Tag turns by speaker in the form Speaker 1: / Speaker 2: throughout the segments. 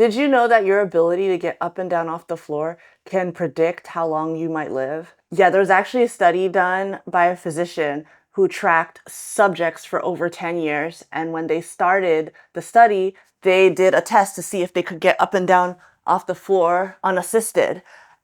Speaker 1: Did you know that your ability to get up and down off the floor can predict how long you might live? Yeah, there's actually a study done by a physician who tracked subjects for over 10 years. And when they started the study, they did a test to see if they could get up and down off the floor unassisted.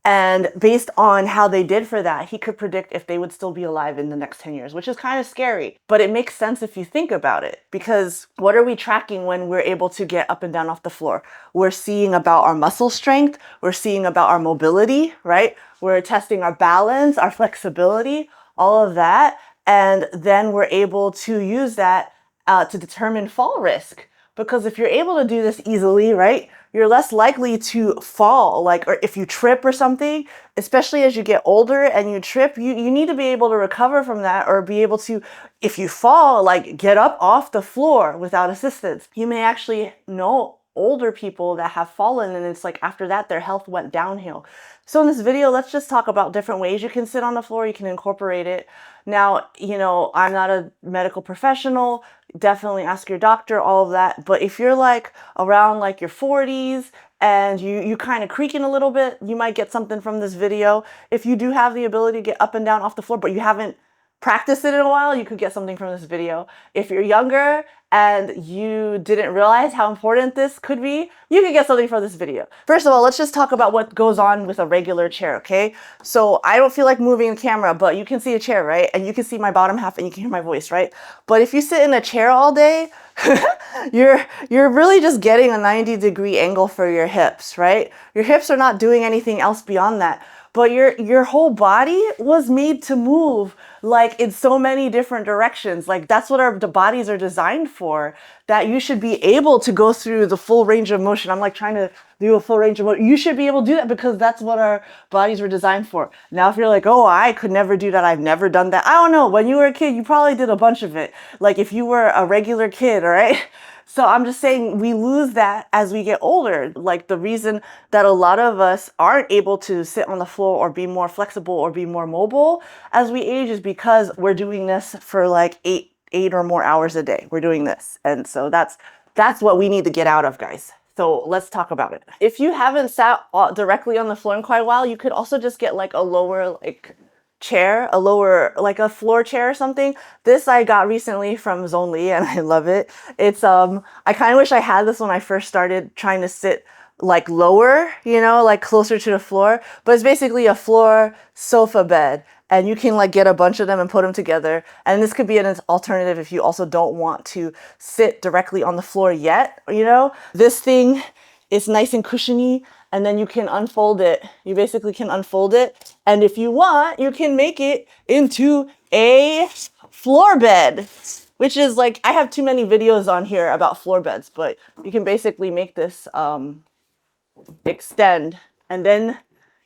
Speaker 1: And based on how they did for that, he could predict if they would still be alive in the next 10 years, which is kind of scary. But it makes sense if you think about it, because what are we tracking when we're able to get up and down off the floor? We're seeing about our muscle strength. We're seeing about our mobility, right? We're testing our balance, our flexibility, all of that. And then we're able to use that to determine fall risk. Because if you're able to do this easily, right, you're less likely to fall, like, or if you trip or something, especially as you get older and you trip, you need to be able to recover from that, or be able to, if you fall, like, get up off the floor without assistance. You may actually know older people that have fallen, and it's like after that their health went downhill. So in this video, let's just talk about different ways you can sit on the floor. You can incorporate it. Now, I'm not a medical professional. Definitely ask your doctor, all of that. But if you're like around like your 40s and you kind of creaking a little bit, you might get something from this video. If you do have the ability to get up and down off the floor, but you haven't practiced it in a while, you could get something from this video. If you're younger and you didn't realize how important this could be, you can get something from this video. First of all, let's just talk about what goes on with a regular chair, okay? So I don't feel like moving the camera, but you can see a chair, right? And you can see my bottom half and you can hear my voice, right? But if you sit in a chair all day, you're really just getting a 90-degree angle for your hips, right? Your hips are not doing anything else beyond that. But your whole body was made to move like in so many different directions. Like that's what the bodies are designed for, that you should be able to go through the full range of motion. I'm like trying to do a full range of motion. You should be able to do that because that's what our bodies were designed for. Now, if you're like, oh, I could never do that, I've never done that. I don't know. When you were a kid, you probably did a bunch of it. Like if you were a regular kid, all right? So I'm just saying we lose that as we get older. Like the reason that a lot of us aren't able to sit on the floor or be more flexible or be more mobile as we age is because we're doing this for like eight or more hours a day. We're doing this. And so that's what we need to get out of, guys. So let's talk about it. If you haven't sat directly on the floor in quite a while, you could also just get like a lower chair, like a floor chair or something. This I got recently from Zonly and I love it. It's I kind of wish I had this when I first started trying to sit like lower, like closer to the floor, but it's basically a floor sofa bed. And you can like get a bunch of them and put them together. And this could be an alternative if you also don't want to sit directly on the floor yet, This thing is nice and cushiony, and then you can unfold it. You basically can unfold it. And if you want, you can make it into a floor bed, which is like, I have too many videos on here about floor beds, but you can basically make this extend, and then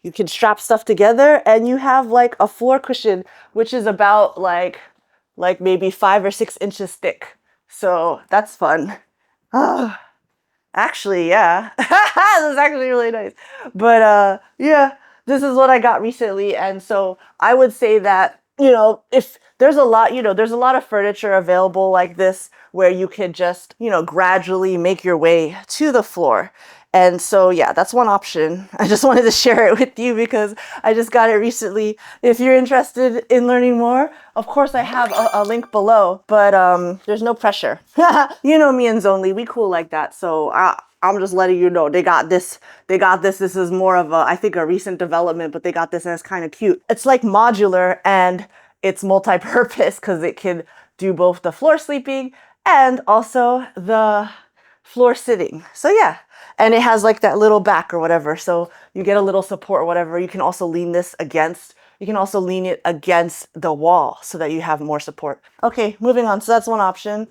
Speaker 1: you can strap stuff together and you have like a floor cushion, which is about like maybe 5 or 6 inches thick. So that's fun. Actually, yeah, this is actually really nice. But yeah, this is what I got recently. And so I would say that, if there's a lot, there's a lot of furniture available like this where you could just, gradually make your way to the floor. And so, yeah, that's one option. I just wanted to share it with you because I just got it recently. If you're interested in learning more, of course, I have a link below, but there's no pressure. You know me and Zonly, we cool like that. So I'm just letting you know they got this. This is more of I think a recent development, but they got this and it's kind of cute. It's like modular and it's multi-purpose because it can do both the floor sleeping and also the floor sitting. So yeah. And it has like that little back or whatever. So you get a little support or whatever. You can also lean it against the wall so that you have more support. Okay, moving on. So that's one option.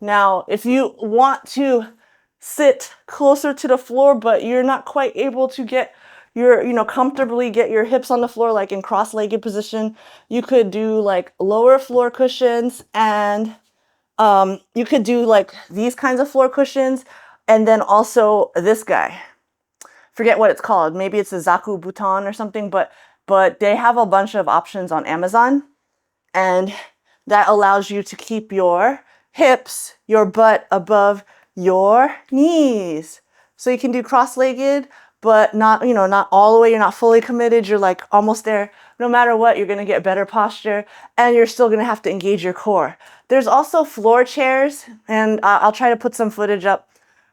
Speaker 1: Now, if you want to sit closer to the floor, but you're not quite able to get comfortably get your hips on the floor, like in cross-legged position, you could do like lower floor cushions, and you could do like these kinds of floor cushions. And then also this guy, forget what it's called. Maybe it's a Zaku Buton or something, but they have a bunch of options on Amazon. And that allows you to keep your hips, your butt above your knees. So you can do cross-legged, but not, not all the way. You're not fully committed. You're like almost there. No matter what, you're going to get better posture and you're still going to have to engage your core. There's also floor chairs, and I'll try to put some footage up.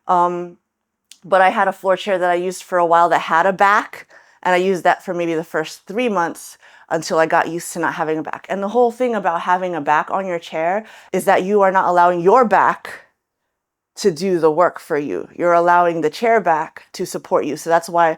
Speaker 1: But I had a floor chair that I used for a while that had a back, and I used that for maybe the first 3 months until I got used to not having a back. And the whole thing about having a back on your chair is that you are not allowing your back to do the work for you. You're allowing the chair back to support you. So that's why,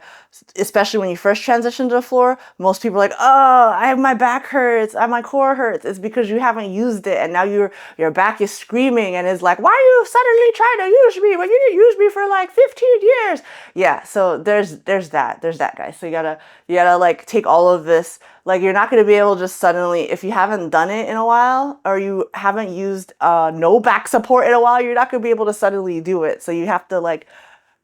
Speaker 1: especially when you first transition to the floor, most people are like, oh, my back hurts, my core hurts. It's because you haven't used it, and now your back is screaming and is like, why are you suddenly trying to use me when you didn't use me for like 15 years? Yeah, so there's that, guys. So you gotta like take all of this. Like, you're not going to be able to just suddenly, if you haven't done it in a while, or you haven't used no back support in a while, you're not going to be able to suddenly do it. So you have to like,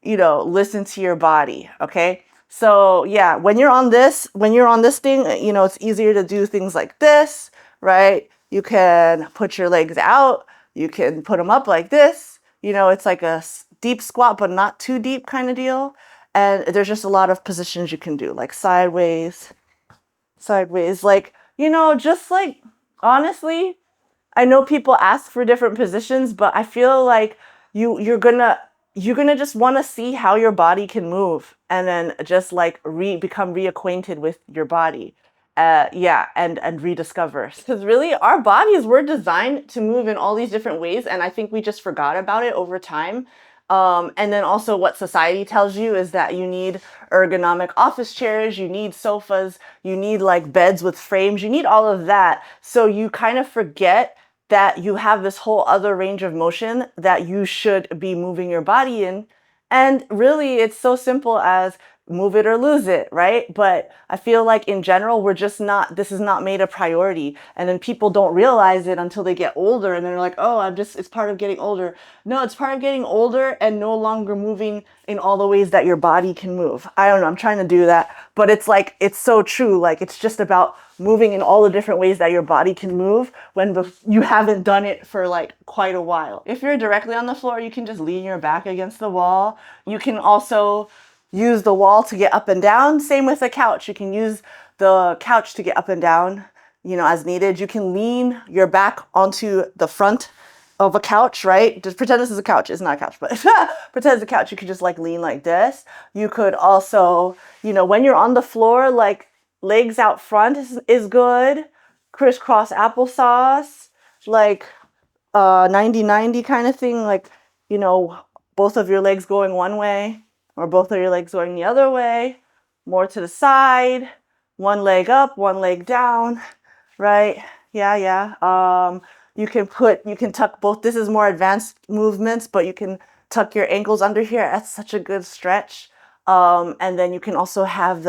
Speaker 1: listen to your body. Okay. So yeah, when you're on this thing, it's easier to do things like this, right? You can put your legs out. You can put them up like this. It's like a deep squat, but not too deep kind of deal. And there's just a lot of positions you can do, like sideways, like, just like, honestly, I know people ask for different positions, but I feel like you're gonna just want to see how your body can move, and then just like become reacquainted with your body. Yeah, and rediscover, because really our bodies were designed to move in all these different ways, and I think we just forgot about it over time. And then also what society tells you is that you need ergonomic office chairs, you need sofas, you need like beds with frames, you need all of that. So you kind of forget that you have this whole other range of motion that you should be moving your body in. And really, it's so simple as move it or lose it, right? But I feel like in general, this is not made a priority. And then people don't realize it until they get older, and they're like, oh, it's part of getting older. No, it's part of getting older and no longer moving in all the ways that your body can move. I don't know, I'm trying to do that, but it's like, it's so true. Like, it's just about moving in all the different ways that your body can move when you haven't done it for like quite a while. If you're directly on the floor, you can just lean your back against the wall. You can also use the wall to get up and down. Same with the couch. You can use the couch to get up and down, as needed. You can lean your back onto the front of a couch, right? Just pretend this is a couch. It's not a couch, but pretend it's a couch. You could just like lean like this. You could also, when you're on the floor, like legs out front is good. Crisscross applesauce, like 90-90 kind of thing. Like, both of your legs going one way, or both of your legs going the other way, more to the side, one leg up, one leg down, right? Yeah. You can tuck both. This is more advanced movements, but you can tuck your ankles under here. That's such a good stretch. And then you can also have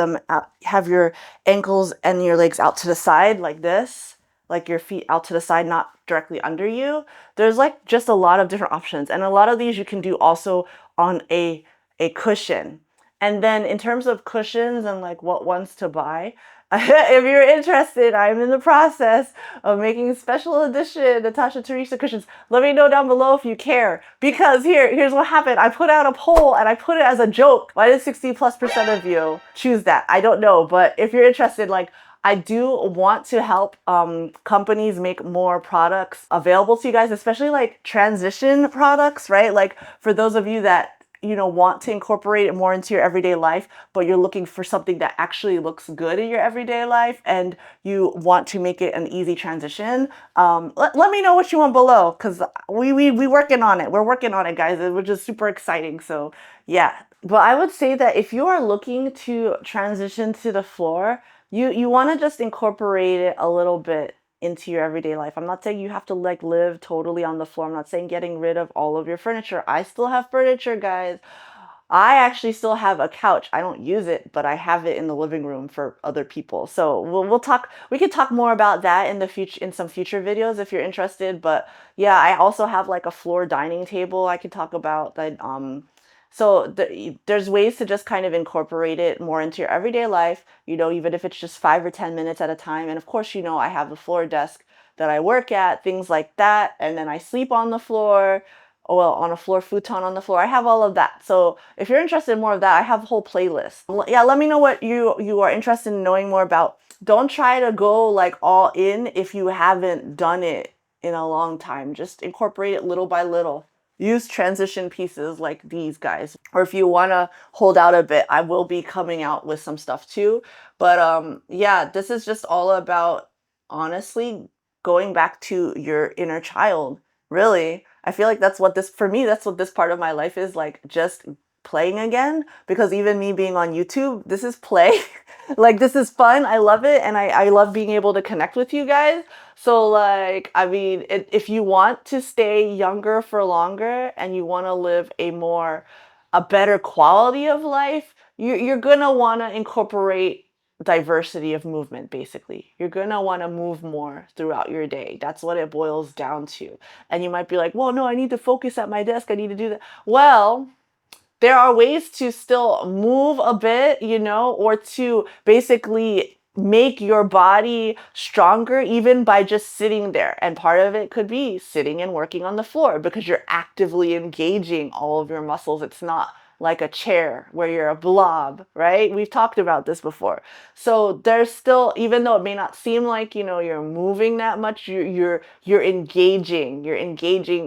Speaker 1: your ankles and your legs out to the side like this, like your feet out to the side, not directly under you. There's like just a lot of different options. And a lot of these you can do also on a cushion. And then in terms of cushions and like what ones to buy, if you're interested, I'm in the process of making special edition Natasha Teresa cushions. Let me know down below if you care, because here's what happened. I put out a poll and I put it as a joke. Why did 60+% of you choose that? I don't know, but if you're interested, like, I do want to help companies make more products available to you guys, especially like transition products, right? Like for those of you that want to incorporate it more into your everyday life, but you're looking for something that actually looks good in your everyday life, and you want to make it an easy transition, let me know what you want below, because we working on it. We're working on it, guys, which is super exciting. So yeah, but I would say that if you are looking to transition to the floor, you want to just incorporate it a little bit into your everyday life. I'm not saying you have to like live totally on the floor. I'm not saying getting rid of all of your furniture. I still have furniture, guys. I actually still have a couch. I don't use it, but I have it in the living room for other people. So we could talk more about that in the future, in some future videos if you're interested. But yeah, I also have like a floor dining table I could talk about that. So there's ways to just kind of incorporate it more into your everyday life, even if it's just 5 or 10 minutes at a time. And of course, I have the floor desk that I work at, things like that. And then I sleep on the floor. oh, well, on a floor, futon on the floor. I have all of that. So if you're interested in more of that, I have a whole playlist. Yeah, let me know what you are interested in knowing more about. Don't try to go like all in if you haven't done it in a long time. Just incorporate it little by little. Use transition pieces like these guys. Or if you want to hold out a bit, I will be coming out with some stuff too. But yeah, this is just all about honestly going back to your inner child. Really, I feel like that's what this, for me, that's what this part of my life is like, just playing again. Because even me being on YouTube, this is play. Like, this is fun. I love it. And I love being able to connect with you guys. So, like, I mean, if you want to stay younger for longer and you want to live a better quality of life, you're going to want to incorporate diversity of movement. Basically, you're gonna want to move more throughout your day. That's what it boils down to. And you might be like, well, no, I need to focus at my desk, I need to do that. Well, there are ways to still move a bit, or to basically make your body stronger even by just sitting there. And part of it could be sitting and working on the floor because you're actively engaging all of your muscles. It's not like a chair where you're a blob, right? We've talked about this before. So there's still, even though it may not seem like, you're moving that much, you're engaging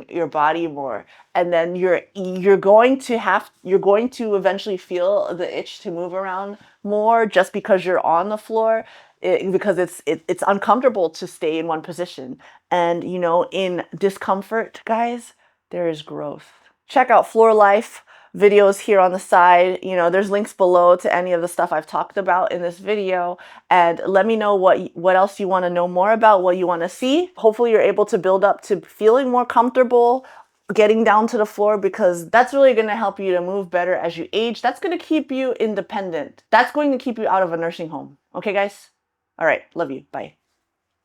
Speaker 1: your body more. And then you're going to eventually feel the itch to move around more just because you're on the floor, because it's uncomfortable to stay in one position. And in discomfort, guys, there is growth. Check out Floor Life videos here on the side. There's links below to any of the stuff I've talked about in this video, and let me know what else you want to know more about, what you want to see. Hopefully you're able to build up to feeling more comfortable getting down to the floor, because that's really going to help you to move better as you age. That's going to keep you independent. That's going to keep you out of a nursing home. Okay, guys? All right. Love you. Bye.